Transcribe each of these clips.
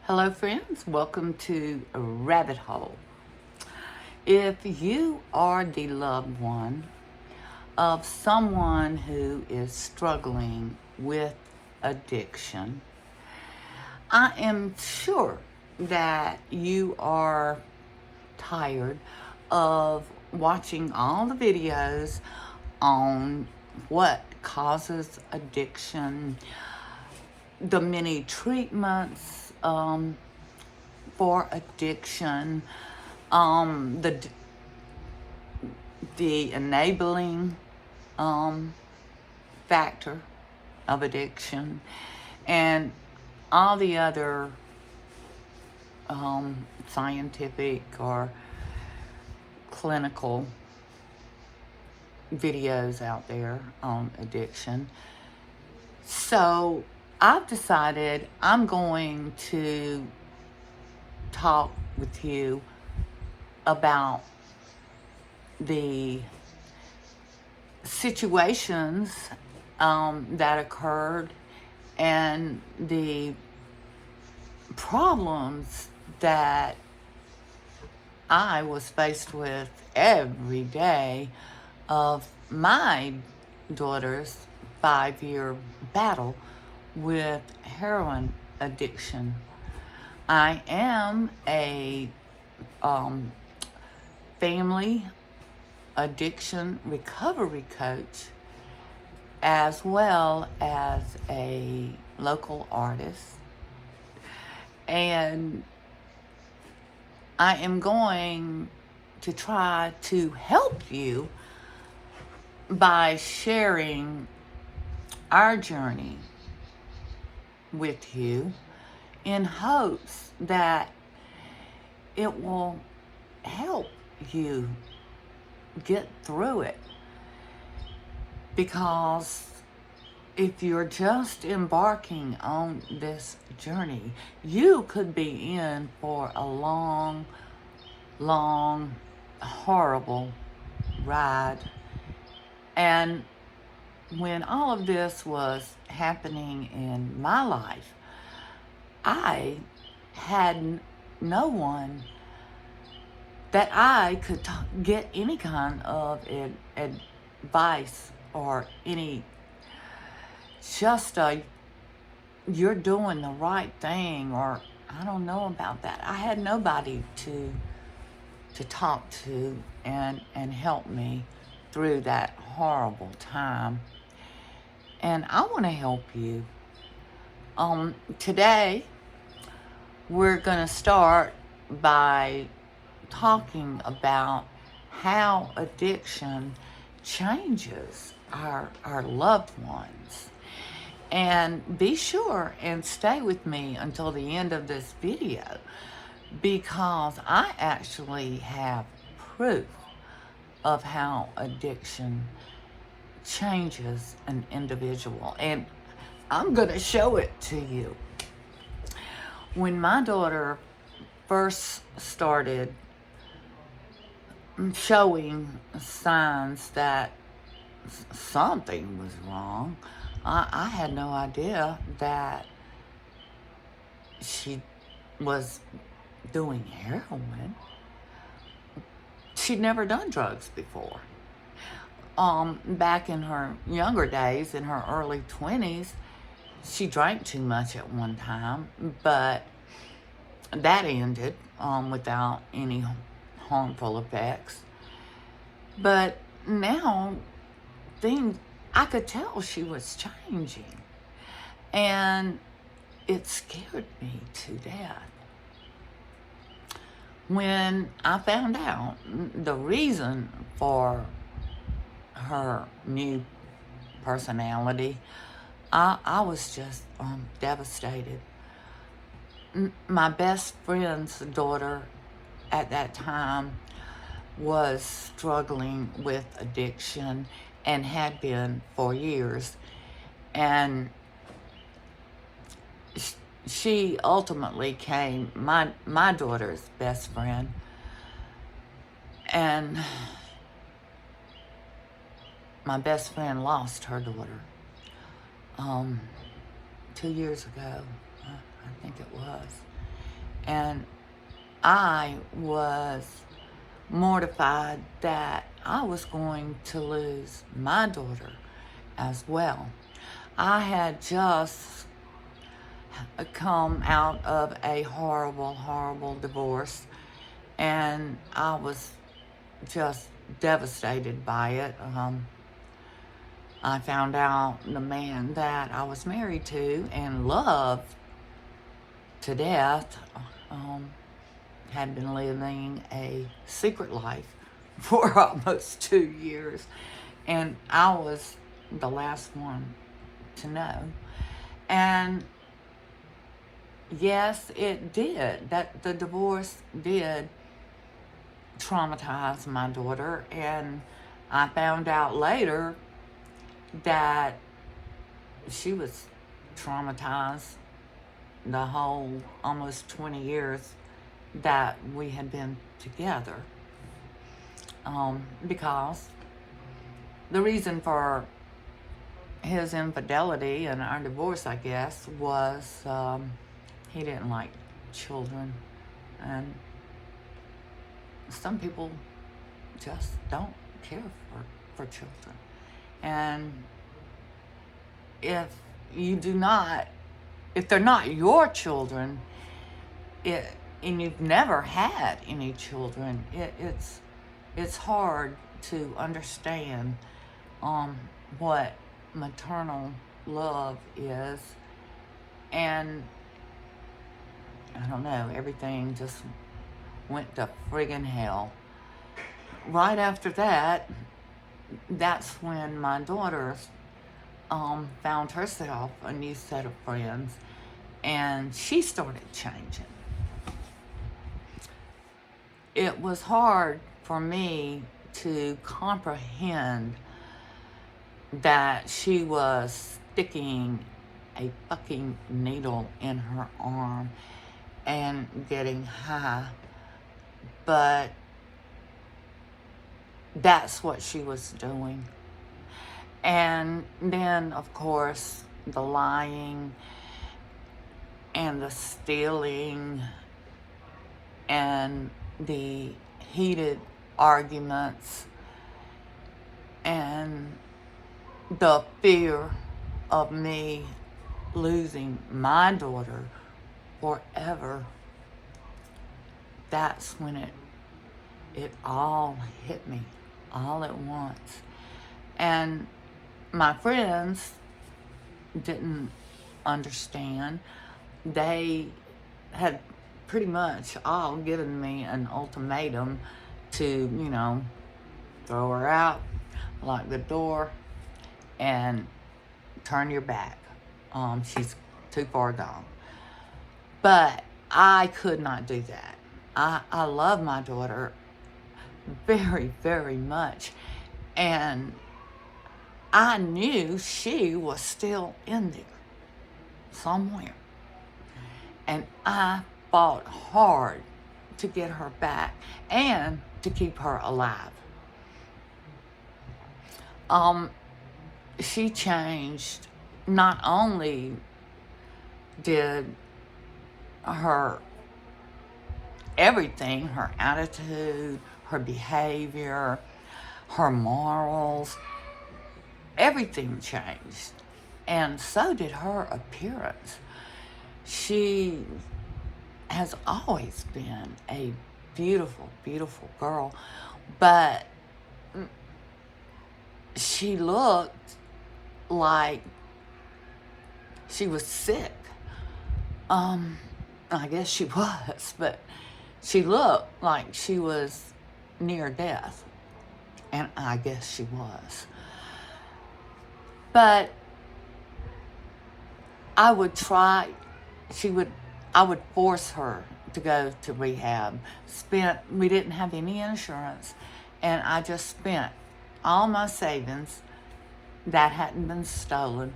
Hello, friends. Welcome to Rabbit Hole. If you are the loved one of someone who is struggling with addiction, I am sure that you are tired of watching all the videos on what causes addiction, the many treatments for addiction, the enabling factor of addiction, and all the other scientific or clinical videos out there on addiction. So I've decided I'm going to talk with you about the situations that occurred and the problems that I was faced with every day of my daughter's 5-year battle with heroin addiction. I am a family addiction recovery coach, as well as a local artist. And I am going to try to help you by sharing our journey with you in hopes that it will help you get through it. Because if you're just embarking on this journey, you could be in for a long, horrible ride. And when all of this was happening in my life, I had no one that I could get any kind of advice or any just you're doing the right thing, or I don't know about that. I had nobody to talk to and help me through that horrible time. And I want to help you. Today we're going to start by talking about how addiction changes our loved ones. And be sure and stay with me until the end of this video, because I actually have proof of how addiction changes an individual. And I'm going to show it to you. When my daughter first started showing signs that something was wrong, I had no idea that she was doing heroin. She'd never done drugs before. Back in her younger days, in her early 20s, she drank too much at one time, but that ended without any harmful effects. But now I could tell she was changing, and it scared me to death. When I found out the reason for her new personality, I was just devastated. My best friend's daughter at that time was struggling with addiction and had been for years. And she ultimately became my daughter's best friend. And my best friend lost her daughter 2 years ago, I think it was. And I was mortified that I was going to lose my daughter as well. I had just come out of a horrible, horrible divorce, and I was just devastated by it. I found out the man that I was married to and loved to death had been living a secret life for almost 2 years, and I was the last one to know. And yes, it did. That the divorce did traumatize my daughter, and I found out later that she was traumatized the whole almost 20 years that we had been together, because the reason for his infidelity and our divorce, I guess, was he didn't like children, and some people just don't care for children. And if they're not your children, and you've never had any children, it's hard to understand what maternal love is. And I don't know, everything just went to friggin' hell. Right after that, that's when my daughter found herself a new set of friends, and she started changing. It was hard for me to comprehend that she was sticking a fucking needle in her arm and getting high, but that's what she was doing. And then, of course, the lying and the stealing and the heated arguments and the fear of me losing my daughter forever. That's when it all hit me all at once. And my friends didn't understand. They had pretty much all given me an ultimatum to, throw her out, lock the door, and turn your back. She's too far gone. But I could not do that. I love my daughter very, very much. And I knew she was still in there somewhere. And I fought hard to get her back and to keep her alive. She changed. Not only did her everything, her attitude, her behavior, her morals, everything changed. And so did her appearance. She has always been a beautiful, beautiful girl, but she looked like she was sick. I guess she was, but she looked like she was near death, and I guess she was. But I would force her to go to rehab. We didn't have any insurance, and I just spent all my savings that hadn't been stolen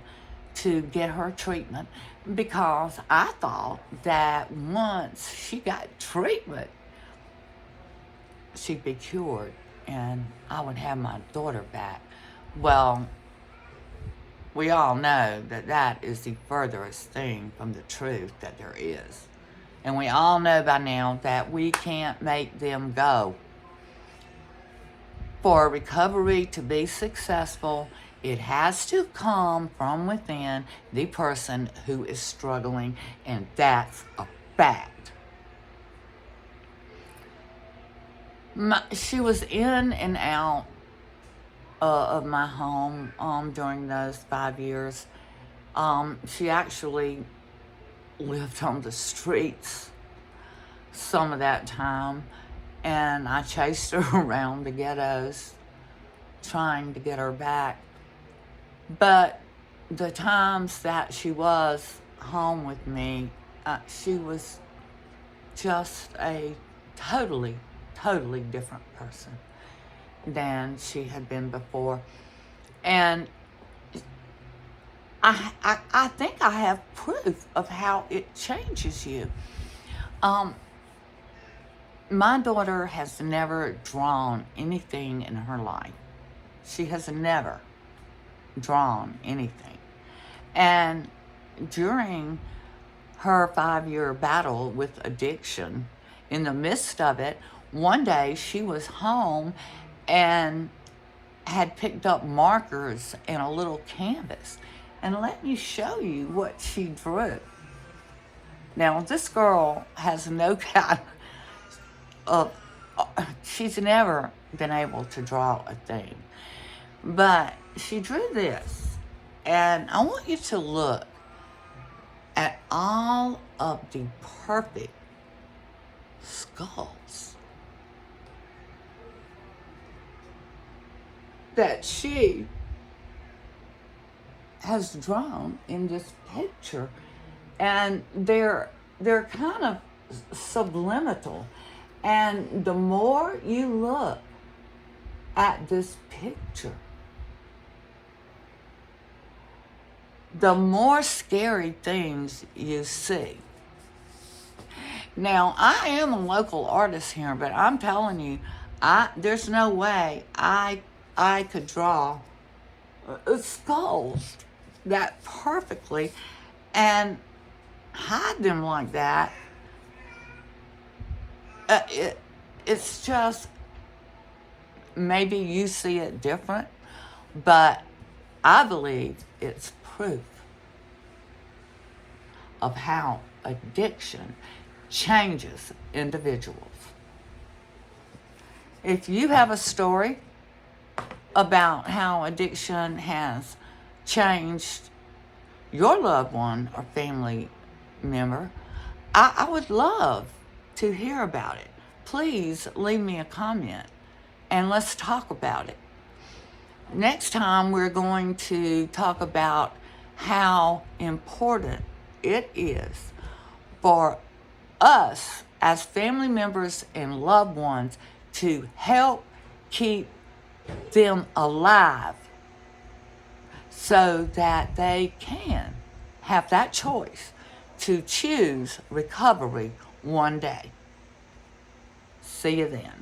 to get her treatment, because I thought that once she got treatment, she'd be cured and I would have my daughter back. Well, we all know that is the furthest thing from the truth that there is. And we all know by now that we can't make them go. For recovery to be successful, it has to come from within the person who is struggling, and that's a fact. She was in and out of my home during those 5 years. She actually lived on the streets some of that time, and I chased her around the ghettos trying to get her back. But the times that she was home with me, she was just a totally different person than she had been before. And I think I have proof of how it changes you. My daughter has never drawn anything in her life. She has never drawn anything. And during her 5-year battle with addiction, in the midst of it, one day she was home and had picked up markers and a little canvas. And let me show you what she drew. Now, this girl has no kind of, she's never been able to draw a thing. But she drew this. And I want you to look at all of the perfect skulls that she has drawn in this picture, and they're kind of subliminal. And the more you look at this picture, the more scary things you see. Now, I am a local artist here, but I'm telling you, there's no way I could draw skulls that perfectly and hide them like that. It's just, maybe you see it different, but I believe it's proof of how addiction changes individuals. If you have a story about how addiction has changed your loved one or family member, I would love to hear about it. Please leave me a comment and let's talk about it. Next time we're going to talk about how important it is for us as family members and loved ones to help keep them alive so that they can have that choice to choose recovery one day. See you then.